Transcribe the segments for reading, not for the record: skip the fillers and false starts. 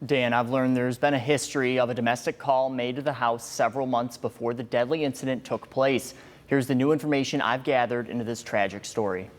Dan, I've learned there's been a history of a domestic call made to the house several months before the deadly incident took place. Here's the new information I've gathered into this tragic story.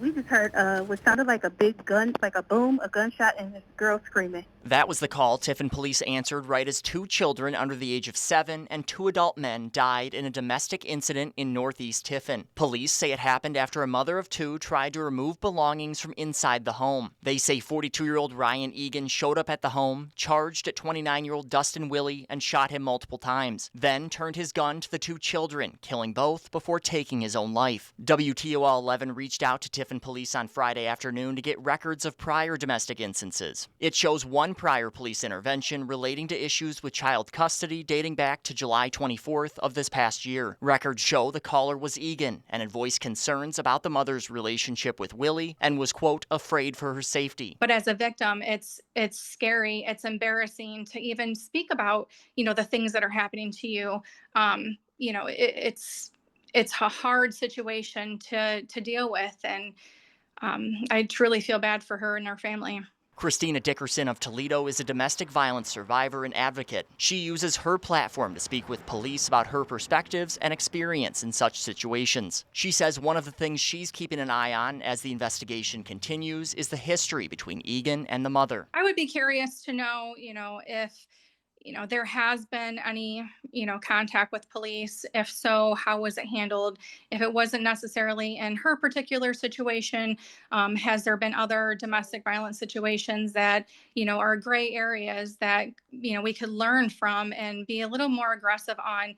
We just heard what sounded like a big gun, like a boom, a gunshot, and this girl screaming. That was the call Tiffin police answered right as two children under the age of 7 and 2 adult men died in a domestic incident in northeast Tiffin. Police say it happened after a mother of 2 tried to remove belongings from inside the home. They say 42-year-old Ryan Egan showed up at the home, charged at 29-year-old Dustin Willie, and shot him multiple times, then turned his gun to the 2 children, killing both before taking his own life. WTOL 11 reached out to Tiffin police on Friday afternoon to get records of prior domestic instances. It shows one prior police intervention relating to issues with child custody dating back to July 24th of this past year. Records show the caller was Egan and had voiced concerns about the mother's relationship with Willie and was, quote, afraid for her safety. But as a victim, it's scary. It's embarrassing to even speak about, the things that are happening to you. It's a hard situation to deal with, and I truly feel bad for her and her family. Christina Dickerson of Toledo is a domestic violence survivor and advocate. She uses her platform to speak with police about her perspectives and experience in such situations. She says one of the things she's keeping an eye on as the investigation continues is the history between Egan and the mother. I would be curious to know, if there has been any, contact with police. If so, how was it handled? If it wasn't necessarily in her particular situation, has there been other domestic violence situations that, are gray areas that, we could learn from and be a little more aggressive on?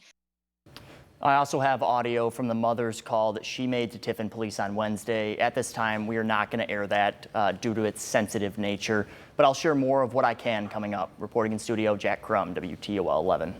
I also have audio from the mother's call that she made to Tiffin police on Wednesday. At this time, we are not going to air that due to its sensitive nature, but I'll share more of what I can coming up. Reporting in studio, Jack Crum, WTOL 11.